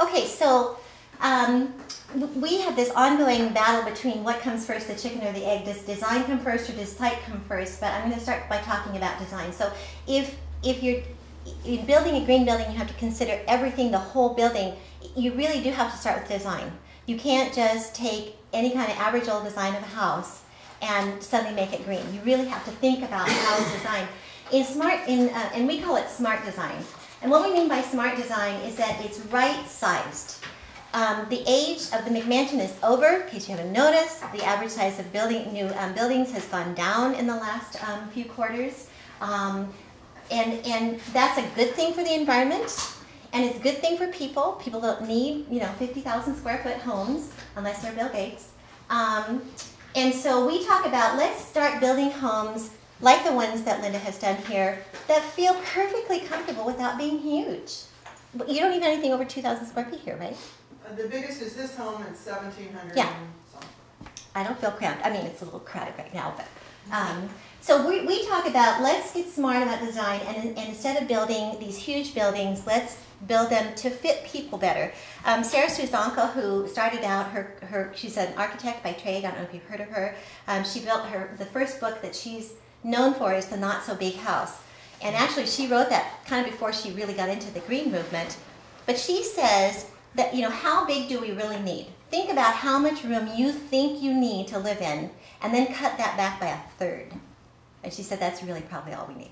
Okay, so we have this ongoing battle between what comes first, the chicken or the egg. Does design come first or does site come first? But I'm going to start by talking about design. So if you're building a green building, you have to consider everything, the whole building. You really do have to start with design. You can't just take any kind of average old design of a house and suddenly make it green. You really have to think about how it's designed. And we call it smart design. And what we mean by smart design is that it's right-sized. The age of the McMansion is over, in case you haven't noticed. The average size of new buildings has gone down in the last few quarters. And that's a good thing for the environment, and it's a good thing for people. People don't need 50,000 square foot homes unless they're Bill Gates. And so we talk about, let's start building homes like the ones that Linda has done here that feel perfectly comfortable without being huge. You don't need anything over 2,000 square feet here, right? The biggest is this home at 1,700. Yeah. I don't feel cramped. I mean, it's a little crowded right now, but so we talk about, let's get smart about design, and instead of building these huge buildings, let's build them to fit people better. Sarah Suzanko, who started out she's an architect by trade. I don't know if you've heard of her. She built the first book that she's known for is The Not So Big House. And actually she wrote that kind of before she really got into the green movement. But she says that, how big do we really need? Think about how much room you think you need to live in, and then cut that back by a third. And she said that's really probably all we need.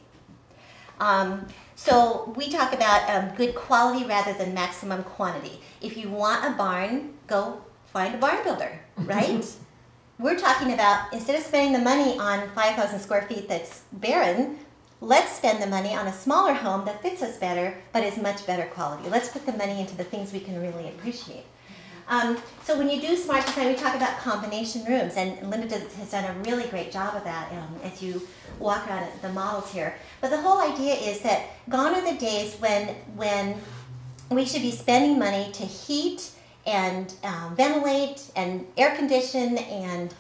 So we talk about good quality rather than maximum quantity. If you want a barn, go find a barn builder, right? We're talking about, instead of spending the money on 5,000 square feet that's barren, let's spend the money on a smaller home that fits us better, but is much better quality. Let's put the money into the things we can really appreciate. So when you do smart design, we talk about combination rooms, and Linda has done a really great job of that as you walk around the models here. But the whole idea is that gone are the days when we should be spending money to heat and ventilate and air condition and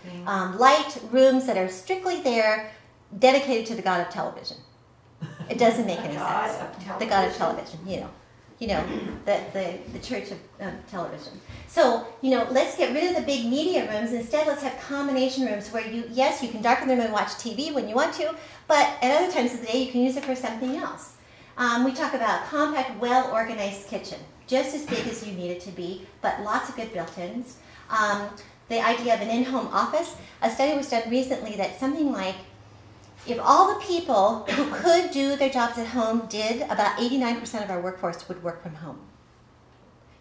light rooms that are strictly there dedicated to the god of television. It doesn't make any sense. The god of television, the church of television. So, let's get rid of the big media rooms. Instead, let's have combination rooms where you can darken the room and watch TV when you want to, but at other times of the day, you can use it for something else. We talk about compact, well-organized kitchen, just as big as you need it to be, but lots of good built-ins. The idea of an in-home office. A study was done recently that something like, if all the people who could do their jobs at home did, about 89% of our workforce would work from home.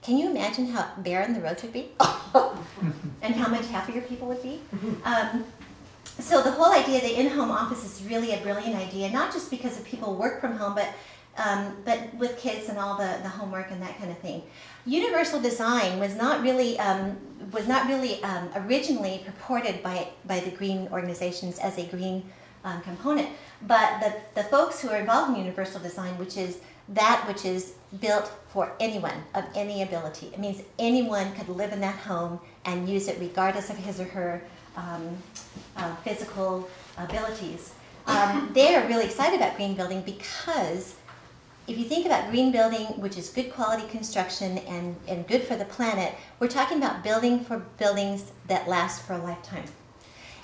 Can you imagine how barren the roads would be? And how much happier people would be? So the whole idea of the in-home office is really a brilliant idea, not just because of people work from home, but with kids and all the homework and that kind of thing. Universal design was not really originally purported by the green organizations as a green component, but the folks who are involved in universal design, which is built for anyone of any ability. It means anyone could live in that home and use it regardless of his or her physical abilities. They're really excited about green building because if you think about green building, which is good quality construction and good for the planet, we're talking about building for buildings that last for a lifetime.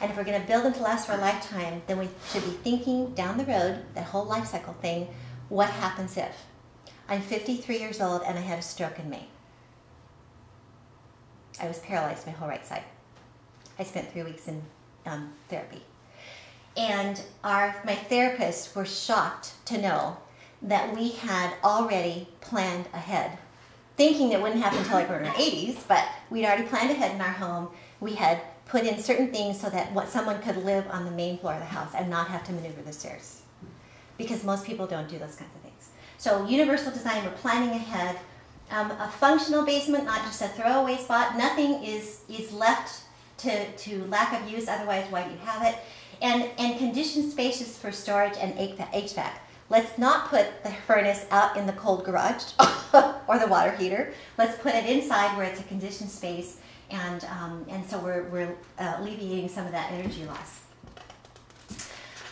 And if we're going to build them to last for a lifetime, then we should be thinking down the road, that whole life cycle thing, what happens if? I'm 53 years old and I had a stroke in May. I was paralyzed my whole right side. I spent 3 weeks in therapy. And my therapists were shocked to know that we had already planned ahead, thinking it wouldn't happen until like we're in our 80s, but we'd already planned ahead in our home. We had put in certain things so that someone could live on the main floor of the house and not have to maneuver the stairs. Because most people don't do those kinds of things. So universal design, we're planning ahead. A functional basement, not just a throwaway spot. Nothing is left to lack of use, otherwise why do you have it? And conditioned spaces for storage and HVAC. Let's not put the furnace out in the cold garage or the water heater. Let's put it inside where it's a conditioned space, and so we're alleviating some of that energy loss.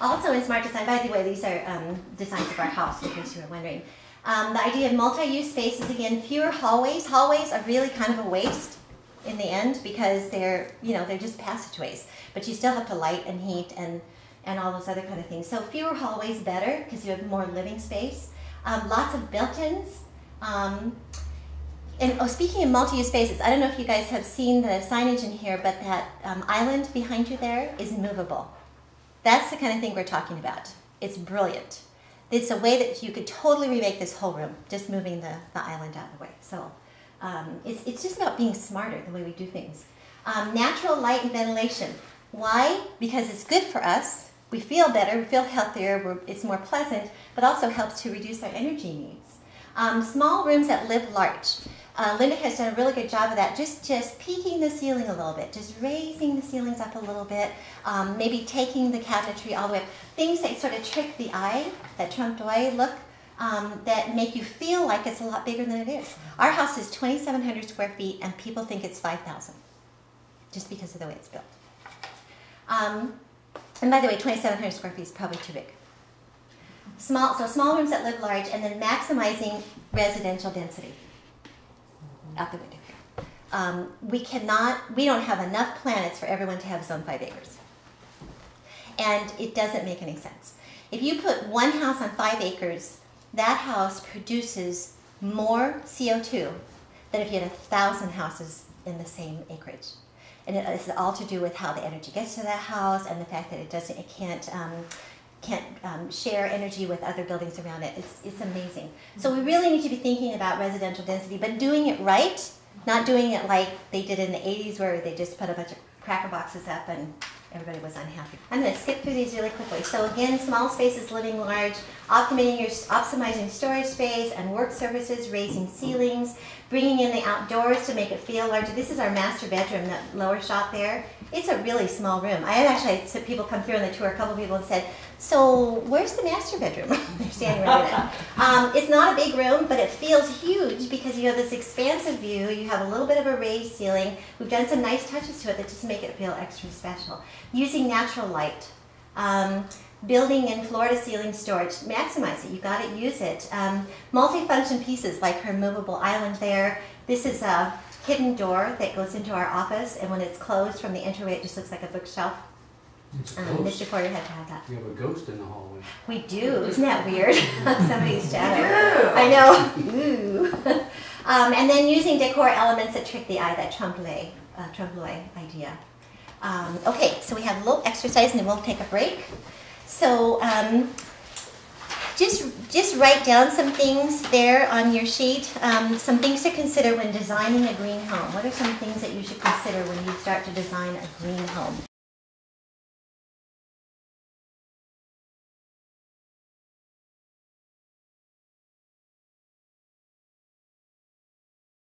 Also in smart design, by the way, these are designs of our house, in case you were wondering. The idea of multi-use spaces, again, fewer hallways. Hallways are really kind of a waste in the end because they're just passageways. But you still have to light and heat and all those other kind of things. So fewer hallways better because you have more living space. Lots of built-ins. Speaking of multi-use spaces, I don't know if you guys have seen the signage in here, but that island behind you there is movable. That's the kind of thing we're talking about. It's brilliant. It's a way that you could totally remake this whole room, just moving the island out of the way. So it's just about being smarter the way we do things. Natural light and ventilation. Why? Because it's good for us. We feel better, we feel healthier, it's more pleasant, but also helps to reduce our energy needs. Small rooms that live large. Linda has done a really good job of that, just peaking the ceiling a little bit, just raising the ceilings up a little bit, maybe taking the cabinetry all the way up. Things that sort of trick the eye, that trompe l'oeil look, that make you feel like it's a lot bigger than it is. Our house is 2,700 square feet and people think it's 5,000, just because of the way it's built. And by the way, 2,700 square feet is probably too big. Small rooms that live large, and then maximizing residential density. Out the window here. We don't have enough planets for everyone to have zone 5 acres. And it doesn't make any sense. If you put one house on 5 acres, that house produces more CO2 than if you had 1,000 houses in the same acreage. And it's all to do with how the energy gets to that house and the fact that it can't share energy with other buildings around it. It's amazing. So we really need to be thinking about residential density, but doing it right, not doing it like they did in the 80s where they just put a bunch of cracker boxes up and everybody was unhappy. I'm going to skip through these really quickly. So again, small spaces, living large, optimizing storage space and work surfaces, raising ceilings, bringing in the outdoors to make it feel larger. This is our master bedroom, that lower shot there. It's a really small room. I have actually had people come through on the tour, a couple people, and said, so where's the master bedroom? They're standing right there. It's not a big room, but it feels huge because you have this expansive view. You have a little bit of a raised ceiling. We've done some nice touches to it that just make it feel extra special. Using natural light. Building in floor-to-ceiling storage. Maximize it. You got to use it. Multifunction pieces like her movable island there. This is a hidden door that goes into our office, and when it's closed from the entryway, it just looks like a bookshelf. Mr. Porter had to have that. We have a ghost in the hallway. We do. Isn't that weird? Somebody's shadow. I know. Ooh. And then using decor elements that trick the eye, that trompe l'oeil idea. Okay, so we have a little exercise, and then we'll take a break. So just write down some things there on your sheet, some things to consider when designing a green home. What are some things that you should consider when you start to design a green home?